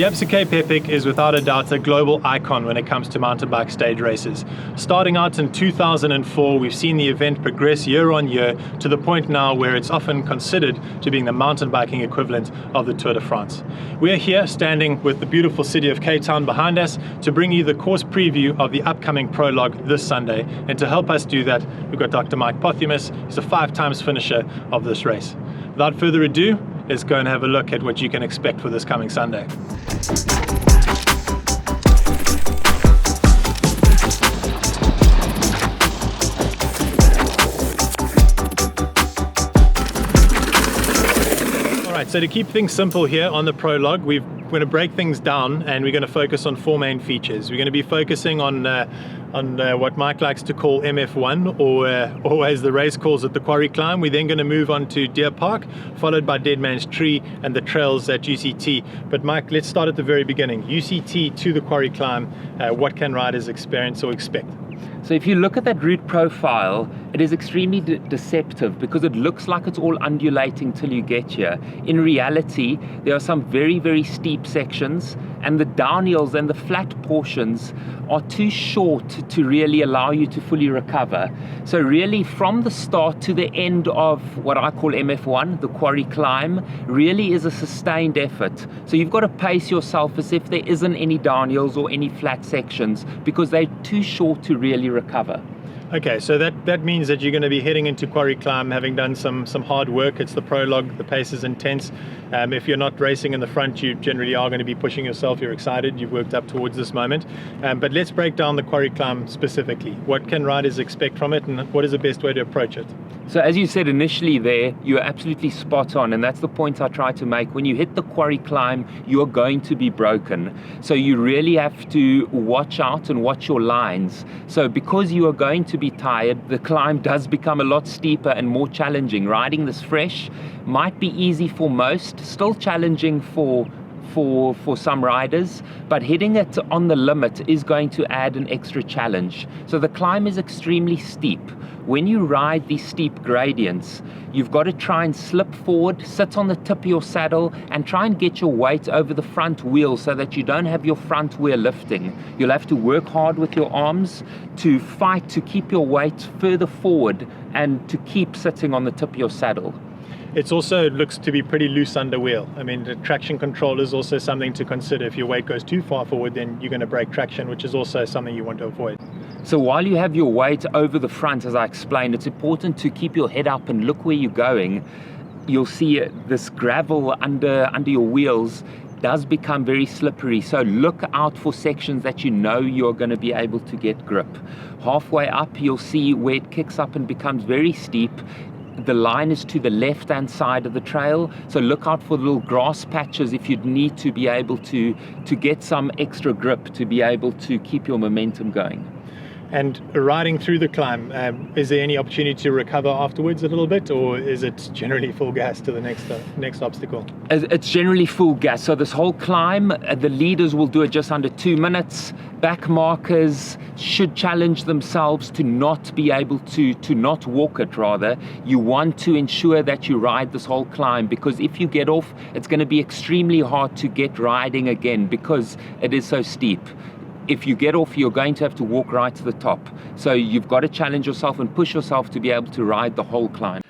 The Absa Cape Epic is without a doubt a global icon when it comes to mountain bike stage races. Starting out in 2004, we've seen the event progress year on year to the point now where it's often considered to being the mountain biking equivalent of the Tour de France. We are here standing with the beautiful city of Cape Town behind us to bring you the course preview of the upcoming Prologue this Sunday. And to help us do that, we've got Dr Mike Posthumus. He's a 5-time finisher of this race. Without further ado, let's go and have a look at what you can expect for this coming Sunday. Alright, so to keep things simple here on the Prologue, we're going to break things down and we're going to focus on 4 main features. We're going to be focusing on what Mike likes to call MF1, or as the race calls it, the quarry climb. We're then going to move on to Deer Park, followed by Deadmans Tree and the trails at UCT. But Mike, let's start at the very beginning. UCT to the quarry climb, what can riders experience or expect? So if you look at that route profile, it is extremely deceptive because it looks like it's all undulating till you get here. In reality, there are some very, very steep sections, and the downhills and the flat portions are too short to really allow you to fully recover. So really from the start to the end of what I call MF1, the quarry climb, really is a sustained effort. So you've got to pace yourself as if there isn't any downhills or any flat sections because they're too short to really recover. Okay, so that means that you're going to be heading into quarry climb having done some hard work. It's the Prologue, the pace is intense. If you're not racing in the front, you generally are going to be pushing yourself. You're excited, you've worked up towards this moment. But let's break down the quarry climb specifically. What can riders expect from it, and what is the best way to approach it? So as you said initially there, you're absolutely spot on, and that's the point I try to make. When you hit the quarry climb, you're going to be broken. So you really have to watch out and watch your lines. So because you are going to be tired, the climb does become a lot steeper and more challenging. Riding this fresh might be easy for most, still challenging for some riders, but hitting it on the limit is going to add an extra challenge. So the climb is extremely steep. When you ride these steep gradients, you've got to try and slip forward, sit on the tip of your saddle, and try and get your weight over the front wheel so that you don't have your front wheel lifting. You'll have to work hard with your arms to fight to keep your weight further forward and to keep sitting on the tip of your saddle. It also looks to be pretty loose under wheel. I mean, the traction control is also something to consider. If your weight goes too far forward, then you're going to break traction, which is also something you want to avoid. So while you have your weight over the front, as I explained, it's important to keep your head up and look where you're going. You'll see this gravel under your wheels does become very slippery, so look out for sections that you know you're going to be able to get grip. Halfway up, you'll see where it kicks up and becomes very steep. The line is to the left-hand side of the trail, so look out for little grass patches if you'd need to be able to get some extra grip to be able to keep your momentum going. And riding through the climb, is there any opportunity to recover afterwards a little bit, or is it generally full gas to the next obstacle? It's generally full gas. So this whole climb, the leaders will do it just under 2 minutes. Back markers should challenge themselves to not be able to not walk it, rather. You want to ensure that you ride this whole climb, because if you get off, it's going to be extremely hard to get riding again because it is so steep. If you get off, you're going to have to walk right to the top. So you've got to challenge yourself and push yourself to be able to ride the whole climb.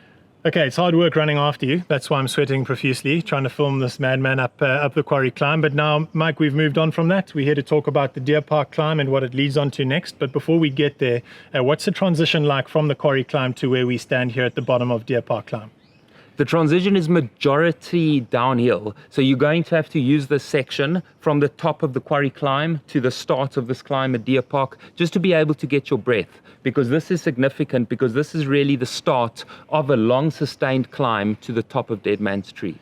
Okay, it's hard work running after you. That's why I'm sweating profusely, trying to film this madman up the quarry climb. But now, Mike, we've moved on from that. We're here to talk about the Deer Park climb and what it leads on to next. But before we get there, what's the transition like from the quarry climb to where we stand here at the bottom of Deer Park climb? The transition is majority downhill. So you're going to have to use this section from the top of the quarry climb to the start of this climb at Deer Park just to be able to get your breath, because this is significant, because this is really the start of a long sustained climb to the top of Deadmans Tree.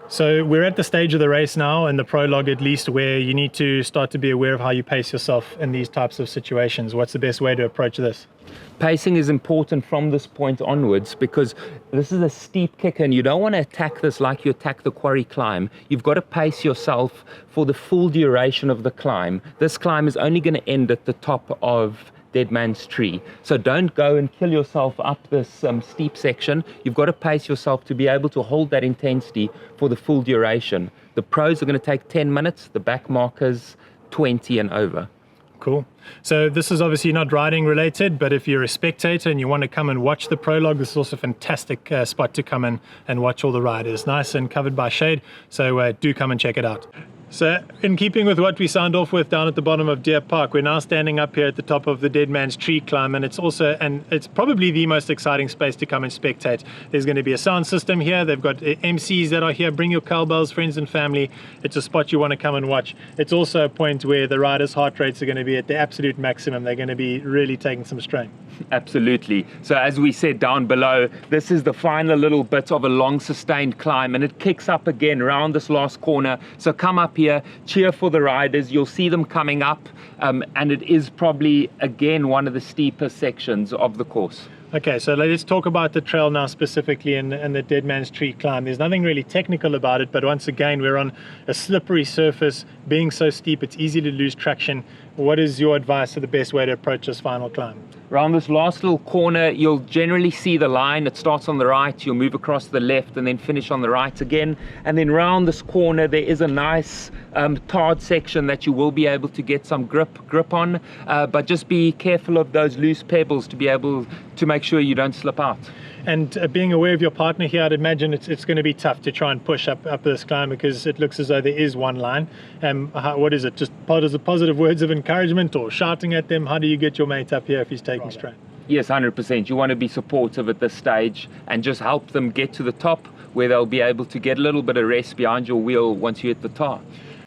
So we're at the stage of the race now, in the Prologue at least, where you need to start to be aware of how you pace yourself in these types of situations. What's the best way to approach this? Pacing is important from this point onwards, because this is a steep kick and you don't want to attack this like you attack the quarry climb. You've got to pace yourself for the full duration of the climb. This climb is only going to end at the top of Deadmans Tree. So don't go and kill yourself up this steep section. You've got to pace yourself to be able to hold that intensity for the full duration. The pros are going to take 10 minutes, the back markers 20 and over. Cool. So this is obviously not riding related, but if you're a spectator and you want to come and watch the prologue, this is also a fantastic spot to come in and watch all the riders. Nice and covered by shade, so do come and check it out. So in keeping with what we signed off with down at the bottom of Deer Park, we're now standing up here at the top of the Deadmans tree climb, and it's probably the most exciting space to come and spectate. There's going to be a sound system here. They've got MCs that are here. Bring your cowbells, friends and family. It's a spot you want to come and watch. It's also a point where the riders' heart rates are going to be at the absolute maximum. They're going to be really taking some strain. Absolutely. So as we said down below, this is the final little bit of a long sustained climb, and it kicks up again around this last corner. So come up here, cheer for the riders. You'll see them coming up, and it is probably again one of the steeper sections of the course. Okay, so let's talk about the trail now specifically and the Deadman's Tree climb. There's nothing really technical about it, but once again, we're on a slippery surface. Being so steep, it's easy to lose traction. What is your advice for the best way to approach this final climb? Around this last little corner, you'll generally see the line. It starts on the right, you'll move across to the left and then finish on the right again. And then round this corner, there is a nice tarred section that you will be able to get some grip on, but just be careful of those loose pebbles to be able to make sure you don't slip out. And being aware of your partner here, I'd imagine it's going to be tough to try and push up this climb, because it looks as though there is one line. What is it? Just positive words of encouragement or shouting at them? How do you get your mate up here if he's taking strain? Yes, 100%. You want to be supportive at this stage and just help them get to the top, where they'll be able to get a little bit of rest behind your wheel once you hit the tar.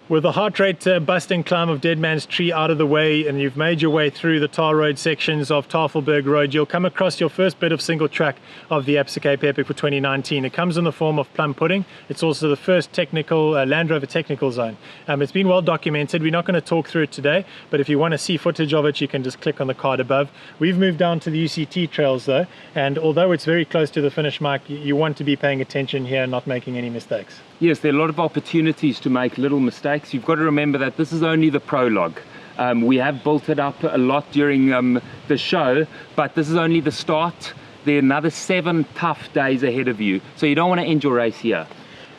With the heart rate busting climb of Deadman's Tree out of the way, and you've made your way through the tar road sections of Tafelberg Road, you'll come across your first bit of single track of the Absa Cape Epic for 2019. It comes in the form of Plum Pudding. It's also the first technical Land Rover technical zone. It's been well documented. We're not going to talk through it today, but if you want to see footage of it, you can just click on the card above. We've moved down to the UCT trails though, and although it's very close to the finish mark, you want to be paying attention here and not making any mistakes. Yes, there are a lot of opportunities to make little mistakes. You've got to remember that this is only the prologue. We have built it up a lot during the show, but this is only the start. There are another 7 tough days ahead of you, so you don't want to end your race here.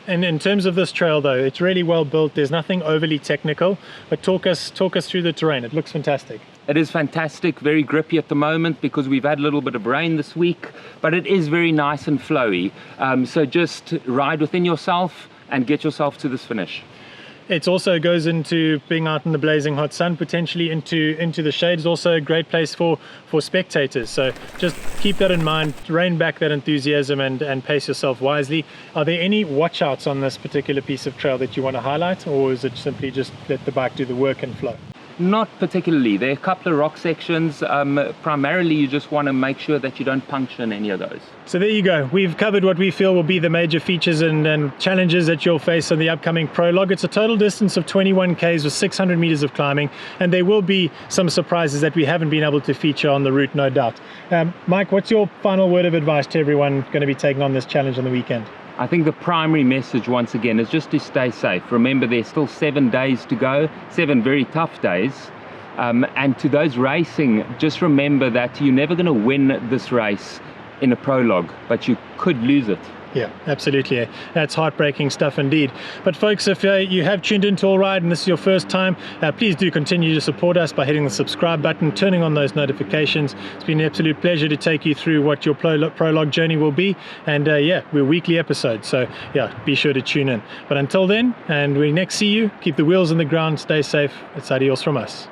And in terms of this trail though, it's really well built. There's nothing overly technical, but talk us through the terrain. It looks fantastic. It is fantastic, very grippy at the moment because we've had a little bit of rain this week, but it is very nice and flowy. So just ride within yourself and get yourself to this finish. It also goes into being out in the blazing hot sun, potentially into the shade. It's also a great place for spectators. So just keep that in mind, rein back that enthusiasm and pace yourself wisely. Are there any watch outs on this particular piece of trail that you want to highlight, or is it simply just let the bike do the work and flow? Not particularly. There are a couple of rock sections. Primarily you just want to make sure that you don't puncture in any of those. So there you go. We've covered what we feel will be the major features and challenges that you'll face on the upcoming prologue. It's a total distance of 21 k's with 600 meters of climbing, and there will be some surprises that we haven't been able to feature on the route, no doubt. Mike, what's your final word of advice to everyone going to be taking on this challenge on the weekend? I think the primary message once again is just to stay safe. Remember, there's still 7 days to go, 7 very tough days. And to those racing, just remember that you're never going to win this race in a prologue, but you could lose it. Yeah, absolutely. That's heartbreaking stuff indeed. But folks, if you have tuned into All Ride and this is your first time, please do continue to support us by hitting the subscribe button, turning on those notifications. It's been an absolute pleasure to take you through what your prologue journey will be. And yeah, we're weekly episodes, so yeah, be sure to tune in. But until then, and we next see you, keep the wheels on the ground, stay safe. It's adios from us.